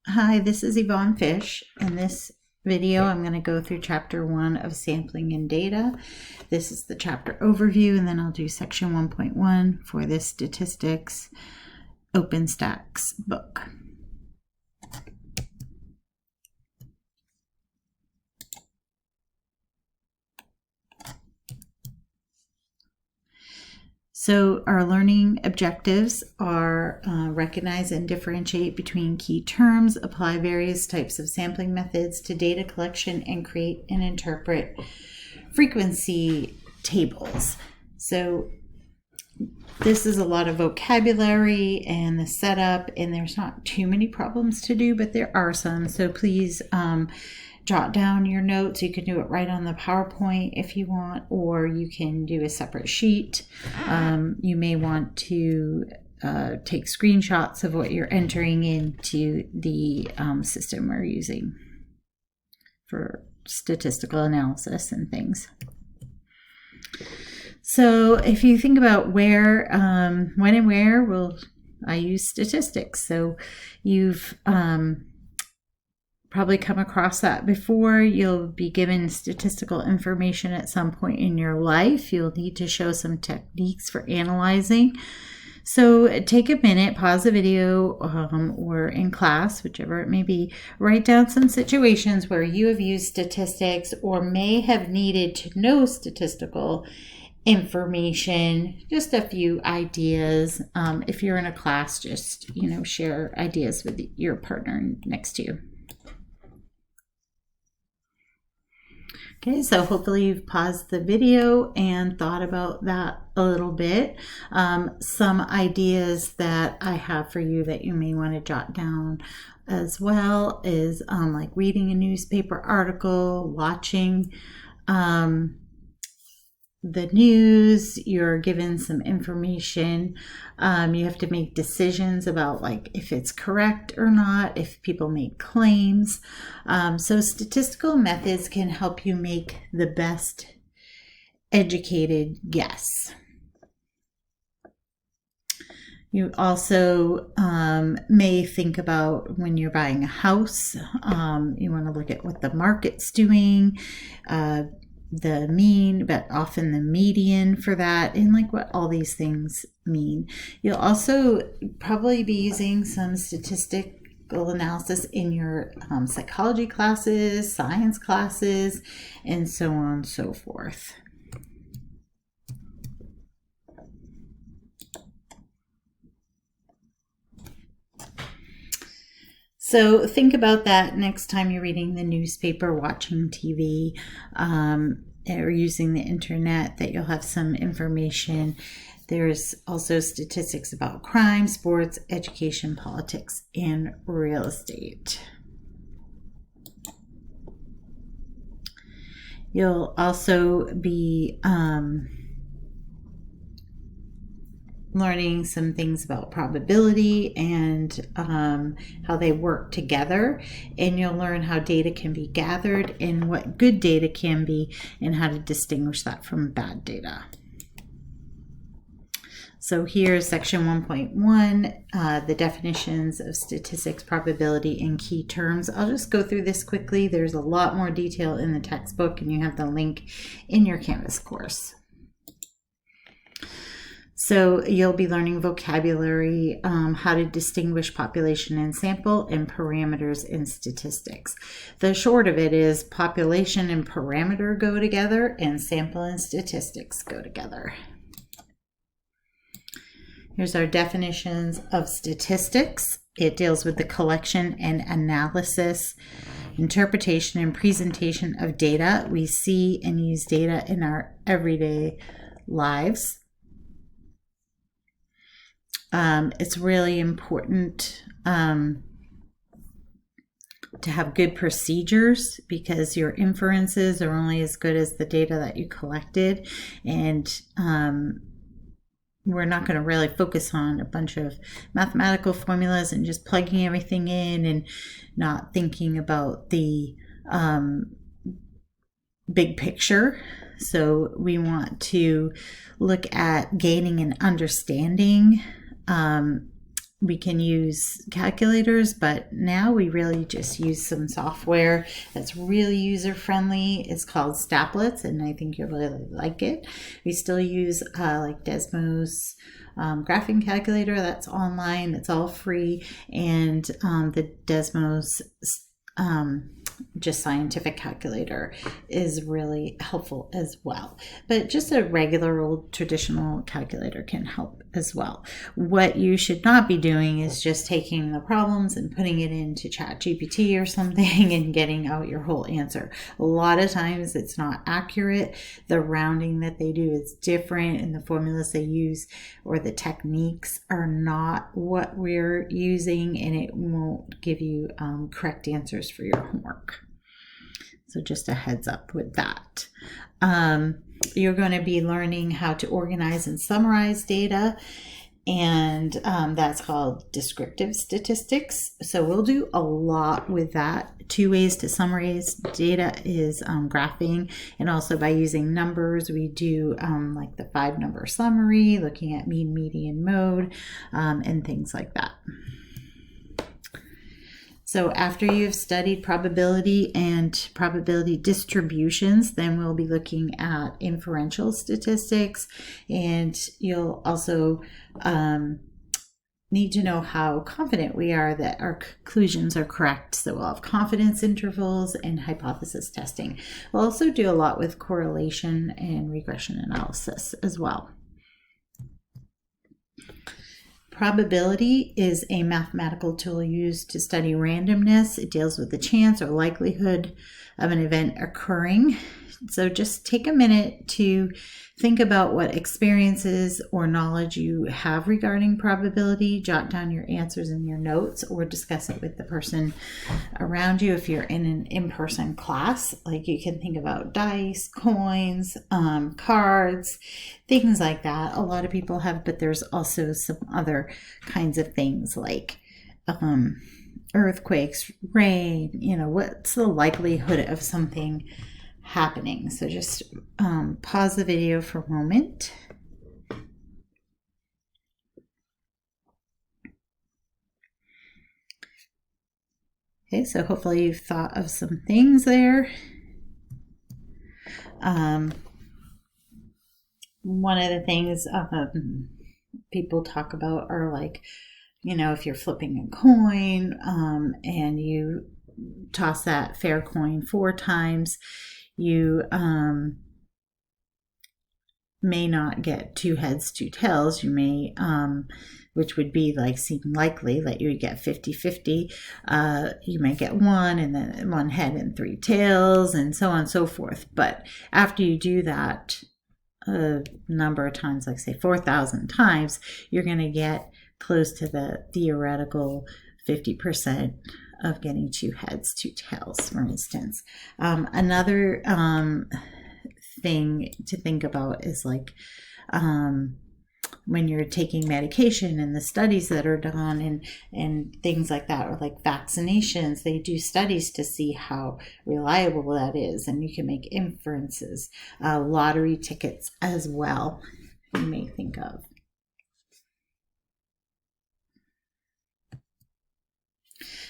Hi, this is Yvonne Fish. In this video, I'm going to go through chapter 1 of sampling and data. This is the chapter overview, and then I'll do section 1.1 for this statistics OpenStax book. So our learning objectives are recognize and differentiate between key terms, apply various types of sampling methods to data collection, and create and interpret frequency tables. So this is a lot of vocabulary and the setup, and there's not too many problems to do, but there are some. So please jot down your notes. You can do it right on the PowerPoint if you want, or you can do a separate sheet. You may want to take screenshots of what you're entering into the system we're using for statistical analysis and things. So if you think about where, when and where will I use statistics? So you've probably come across that before. You'll be given statistical information at some point in your life. You'll need to show some techniques for analyzing. So take a minute, pause the video, or in class, whichever it may be, write down some situations where you have used statistics or may have needed to know statistical information, just a few ideas. If you're in a class, just, share ideas with your partner next to you. Okay, so hopefully you've paused the video and thought about that a little bit. Some ideas that I have for you that you may want to jot down as well is like reading a newspaper article, watching the news. You're given some information. You have to make decisions about like if it's correct or not, if people make claims. So statistical methods can help you make the best educated guess. You also may think about when you're buying a house, you want to look at what the market's doing, the mean, but often the median for that, and like what all these things mean. You'll also probably be using some statistical analysis in your psychology classes, science classes, and so on and so forth. So think about that next time you're reading the newspaper, watching TV, or using the internet, that you'll have some information. There's also statistics about crime, sports, education, politics, and real estate. You'll also be learning some things about probability and how they work together, and you'll learn how data can be gathered and what good data can be and how to distinguish that from bad data. So here's section 1.1, the definitions of statistics, probability, and key terms. I'll just go through this quickly. There's a lot more detail in the textbook, and you have the link in your Canvas course. So you'll be learning vocabulary, how to distinguish population and sample, and parameters in statistics. The short of it is population and parameter go together, and sample and statistics go together. Here's our definitions of statistics. It deals with the collection and analysis, interpretation, and presentation of data. We see and use data in our everyday lives. It's really important to have good procedures, because your inferences are only as good as the data that you collected, and we're not going to really focus on a bunch of mathematical formulas and just plugging everything in and not thinking about the big picture. So we want to look at gaining an understanding we can use calculators, but now we really just use some software that's really user friendly. It's called Staplets, and I think you'll really like it. We still use like Desmos graphing calculator that's online. It's all free, and the Desmos just scientific calculator is really helpful as well. But just a regular old traditional calculator can help as well. What you should not be doing is just taking the problems and putting it into ChatGPT or something and getting out your whole answer. A lot of times it's not accurate. The rounding that they do is different, and the formulas they use or the techniques are not what we're using, and it won't give you correct answers for your homework. So just a heads up with that. You're going to be learning how to organize and summarize data, and that's called descriptive statistics. So we'll do a lot with that. 2 ways to summarize data is graphing, and also by using numbers. We do like the 5-number summary, looking at mean, median, mode, and things like that. So after you've studied probability and probability distributions, then we'll be looking at inferential statistics, and you'll also need to know how confident we are that our conclusions are correct. So we'll have confidence intervals and hypothesis testing. We'll also do a lot with correlation and regression analysis as well. Probability is a mathematical tool used to study randomness. It deals with the chance or likelihood of an event occurring. So just take a minute to think about what experiences or knowledge you have regarding probability. Jot down your answers in your notes or discuss it with the person around you. If you're in an in-person class, like you can think about dice, coins, cards, things like that. A lot of people have, but there's also some other kinds of things like earthquakes, rain, what's the likelihood of something happening. So just pause the video for a moment. Okay, so hopefully you've thought of some things there. One of the things people talk about are like, if you're flipping a coin and you toss that fair coin 4 times, you may not get 2 heads, 2 tails. You may, which would be like seem likely that you would get 50-50. You may get 1 and then 1 head and 3 tails, and so on and so forth. But after you do that a number of times, like say 4,000 times, you're going to get close to the theoretical 50% of getting 2 heads, 2 tails, for instance. Another thing to think about is like when you're taking medication and the studies that are done and things like that, or like vaccinations, they do studies to see how reliable that is, and you can make inferences. Lottery tickets as well, you may think of.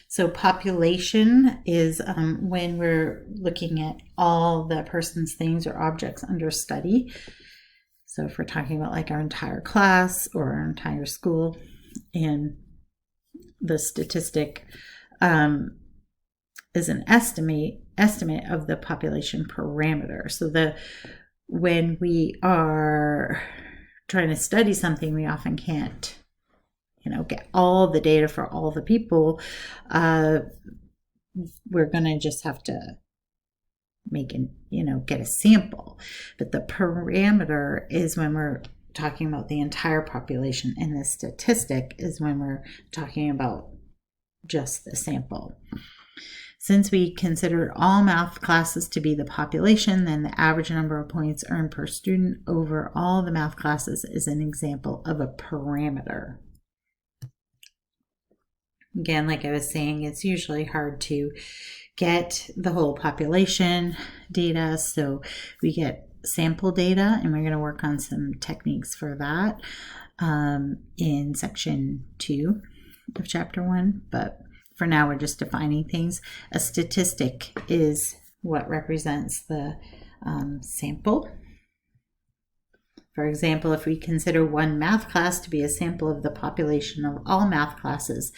So population is when we're looking at all the person's things or objects under study. So if we're talking about like our entire class or our entire school, and the statistic is an estimate of the population parameter. So when we are trying to study something, we often can't get all the data for all the people. We're going to just have to get a sample. But the parameter is when we're talking about the entire population, and the statistic is when we're talking about just the sample. Since we consider all math classes to be the population, then the average number of points earned per student over all the math classes is an example of a parameter. Again, like I was saying, it's usually hard to get the whole population data, so we get sample data, and we're going to work on some techniques for that in section 2. of chapter 1, but for now we're just defining things. A statistic is what represents the sample. For example, if we consider one math class to be a sample of the population of all math classes,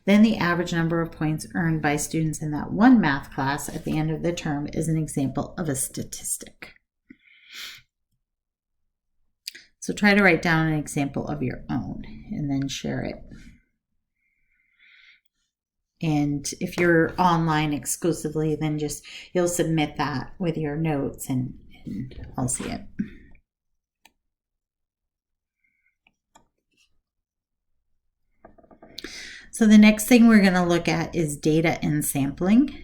then the average number of points earned by students in that one math class at the end of the term is an example of a statistic. So try to write down an example of your own and then share it. And if you're online exclusively, then you'll submit that with your notes and I'll see it. So the next thing we're going to look at is data and sampling.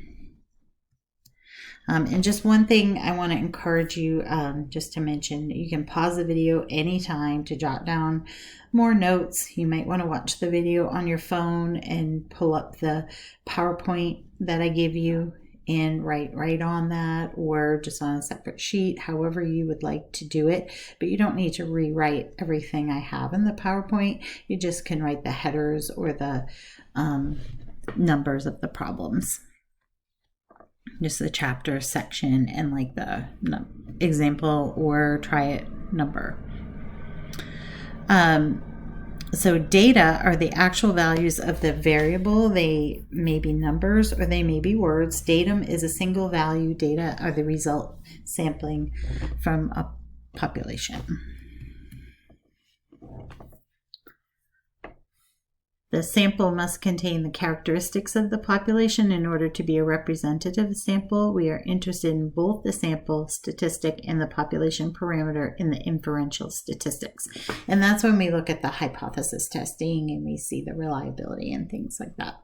And just one thing I want to encourage you just to mention, you can pause the video anytime to jot down more notes. You might want to watch the video on your phone and pull up the PowerPoint that I give you and write on that, or just on a separate sheet, however you would like to do it. But you don't need to rewrite everything I have in the PowerPoint. You just can write the headers or the numbers of the problems. Just the chapter section and like the example or try it number. So data are the actual values of the variable. They may be numbers or they may be words. Datum is a single value. Data are the result sampling from a population. The sample must contain the characteristics of the population in order to be a representative sample. We are interested in both the sample statistic and the population parameter in the inferential statistics. And that's when we look at the hypothesis testing and we see the reliability and things like that.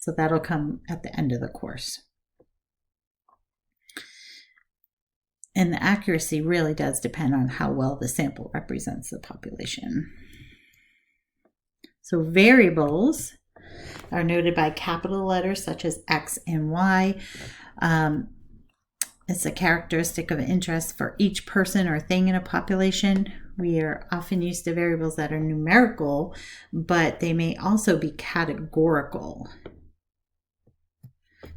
So that'll come at the end of the course. And the accuracy really does depend on how well the sample represents the population. So variables are noted by capital letters such as X and Y. It's a characteristic of interest for each person or thing in a population. We are often used to variables that are numerical, but they may also be categorical.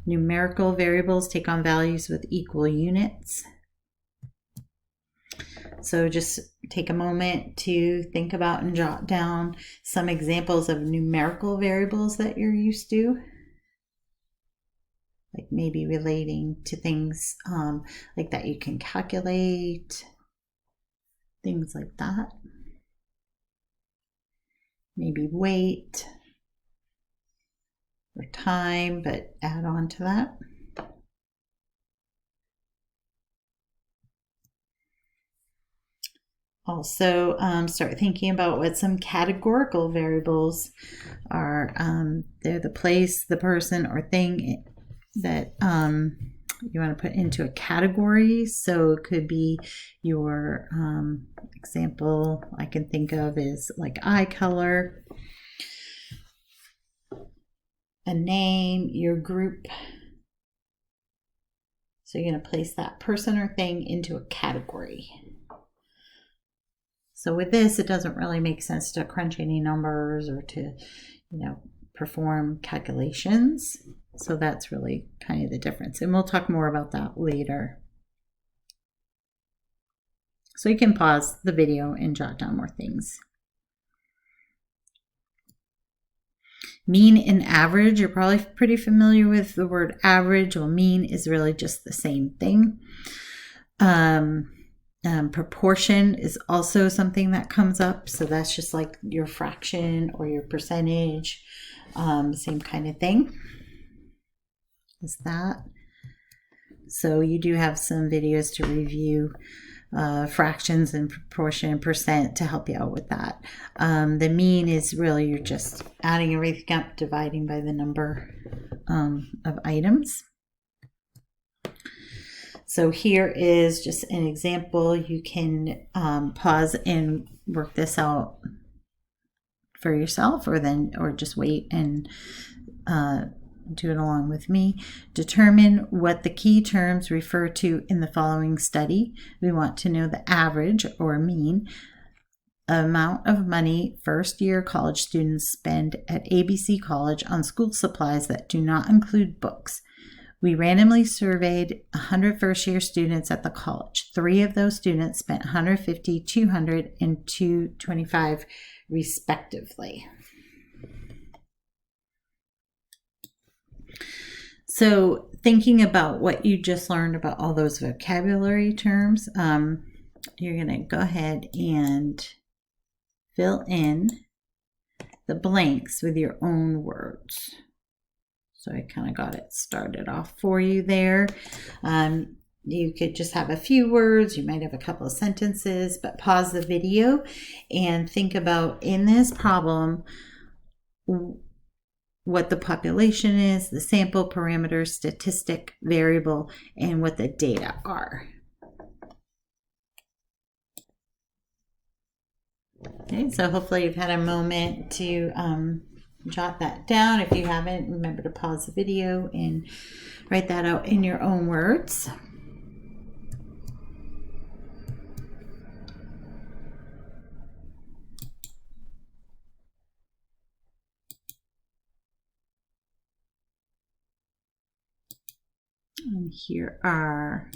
Numerical variables take on values with equal units. So just take a moment to think about and jot down some examples of numerical variables that you're used to. Like maybe relating to things like that you can calculate, things like that. Maybe weight or time, but add on to that. Also, start thinking about what some categorical variables are. They're the place, the person, or thing that you want to put into a category. So it could be your example I can think of is like eye color, a name, your group. So you're going to place that person or thing into a category. So with this, it doesn't really make sense to crunch any numbers or to, perform calculations. So that's really kind of the difference. And we'll talk more about that later. So you can pause the video and jot down more things. Mean and average, you're probably pretty familiar with the word average. Well, mean is really just the same thing. Proportion is also something that comes up. So that's just like your fraction or your percentage, same kind of thing as that. So you do have some videos to review fractions and proportion and percent to help you out with that. The mean is really you're just adding everything up, dividing by the number of items. So here is just an example. You can pause and work this out for yourself, or just wait and do it along with me. Determine what the key terms refer to in the following study. We want to know the average or mean. amount of money first-year college students spend at ABC College on school supplies that do not include books. We randomly surveyed 100 first-year students at the college. 3 of those students spent $150, $200, and $225 respectively. So thinking about what you just learned about all those vocabulary terms, you're going to go ahead and fill in the blanks with your own words. So I kind of got it started off for you there. You could just have a few words. You might have a couple of sentences, but pause the video and think about, in this problem, what the population is, the sample, parameter, statistic, variable, and what the data are. Okay, so hopefully you've had a moment to jot that down. If you haven't, remember to pause the video and write that out in your own words. And here are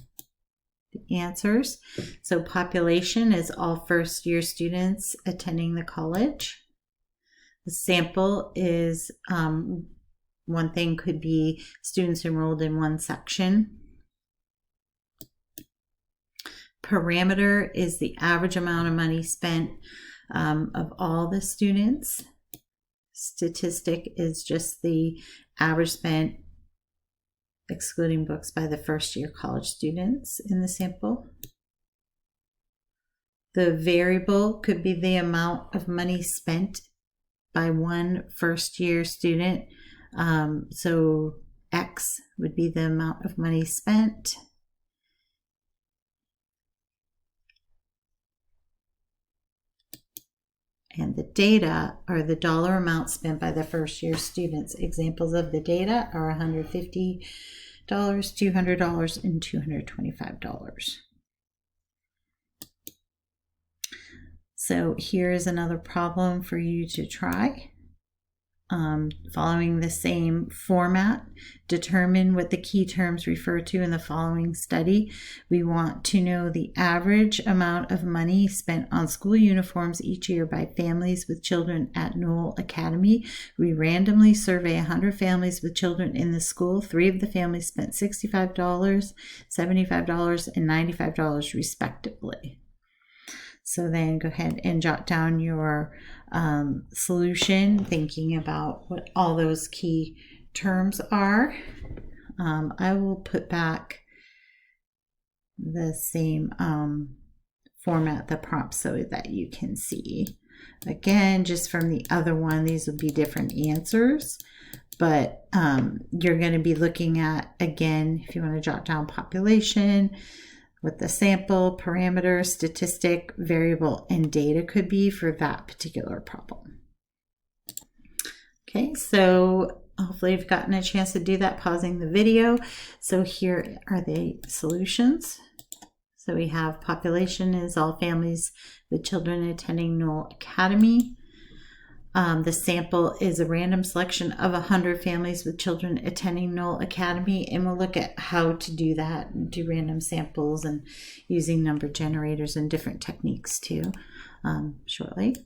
the answers. So population is all first-year students attending the college. The sample is, one thing could be students enrolled in one section. Parameter is the average amount of money spent of all the students. Statistic is just the average spent excluding books by the first-year college students in the sample. The variable could be the amount of money spent by one first-year student. So X would be the amount of money spent. And the data are the dollar amount spent by the first-year students. Examples of the data are $150, $200, and $225. So here's another problem for you to try. Following the same format, determine what the key terms refer to in the following study. We want to know the average amount of money spent on school uniforms each year by families with children at Knoll Academy. We randomly survey 100 families with children in the school. 3 of the families spent $65, $75, and $95 respectively. So then go ahead and jot down your solution, thinking about what all those key terms are. I will put back the same format, the prompt, so that you can see. Again, just from the other one, these will be different answers, but you're going to be looking at, again, if you want to jot down population, what the sample, parameter, statistic, variable, and data could be for that particular problem. Okay, so hopefully you've gotten a chance to do that, pausing the video. So here are the solutions. So we have population is all families with children attending Knoll Academy. The sample is a random selection of 100 families with children attending Knoll Academy, and we'll look at how to do that and do random samples and using number generators and different techniques too shortly.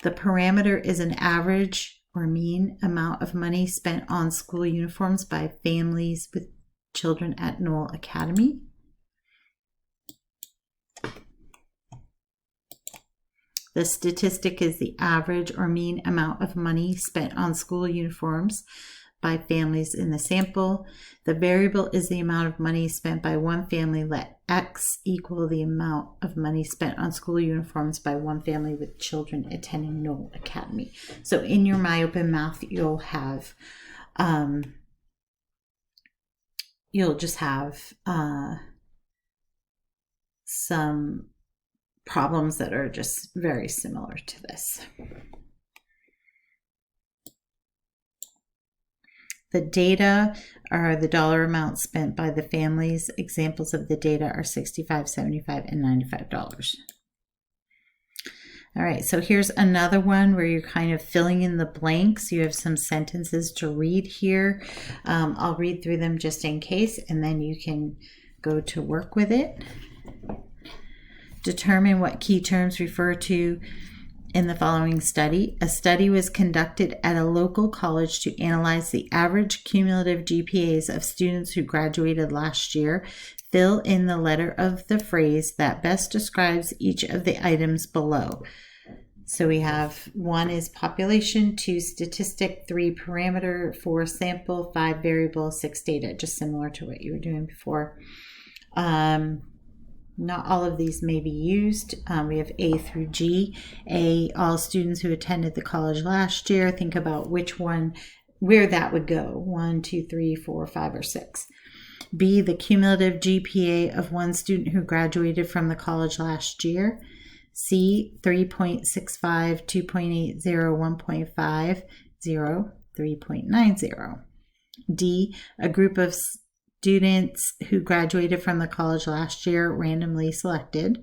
The parameter is an average or mean amount of money spent on school uniforms by families with children at Knoll Academy. The statistic is the average or mean amount of money spent on school uniforms by families in the sample. The variable is the amount of money spent by one family. Let X equal the amount of money spent on school uniforms by one family with children attending Knoll Academy. So in your MyOpenMath, you'll have, you'll just have some problems that are just very similar to this. The data are the dollar amount spent by the families. Examples of the data are $65, $75, and $95. All right, so here's another one where you're kind of filling in the blanks. You have some sentences to read here. I'll read through them just in case, and then you can go to work with it. Determine what key terms refer to in the following study. A study was conducted at a local college to analyze the average cumulative GPAs of students who graduated last year. Fill in the letter of the phrase that best describes each of the items below. So we have 1 is population, 2 statistic, 3 parameter, 4 sample, 5 variable, 6 data, just similar to what you were doing before. Not all of these may be used. We have A through G. A, all students who attended the college last year. Think about which one, where that would go. 1, 2, 3, 4, 5, or 6. B, the cumulative GPA of one student who graduated from the college last year. C, 3.65, 2.80, 1.50, 3.90. D, a group of students who graduated from the college last year, randomly selected.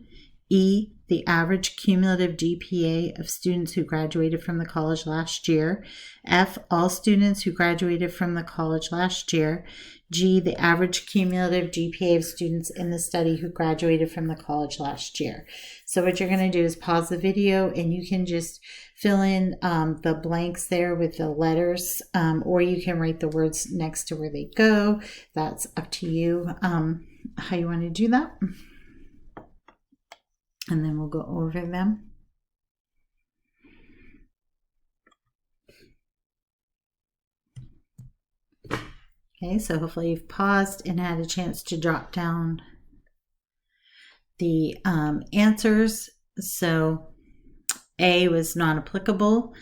E, the average cumulative GPA of students who graduated from the college last year. F, all students who graduated from the college last year. G, the average cumulative GPA of students in the study who graduated from the college last year. So what you're going to do is pause the video and you can just fill in the blanks there with the letters, or you can write the words next to where they go. That's up to you how you want to do that. And then we'll go over them. Okay, so hopefully you've paused and had a chance to jot down the answers. So A was non-applicable.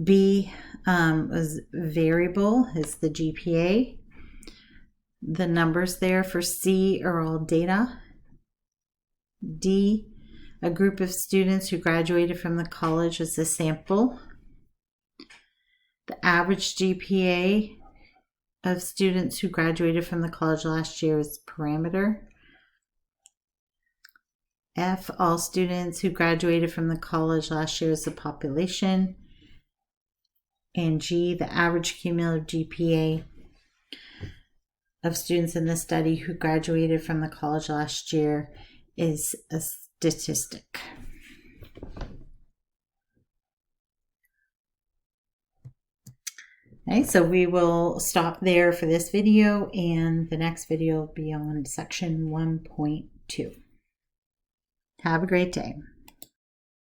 B was variable, is the GPA. The numbers there for C are all data. D, a group of students who graduated from the college is a sample. The average GPA of students who graduated from the college last year is parameter. F, all students who graduated from the college last year is the population. And G, the average cumulative GPA of students in the study who graduated from the college last year is a statistic. Okay, so we will stop there for this video, and the next video will be on section 1.2. Have a great day.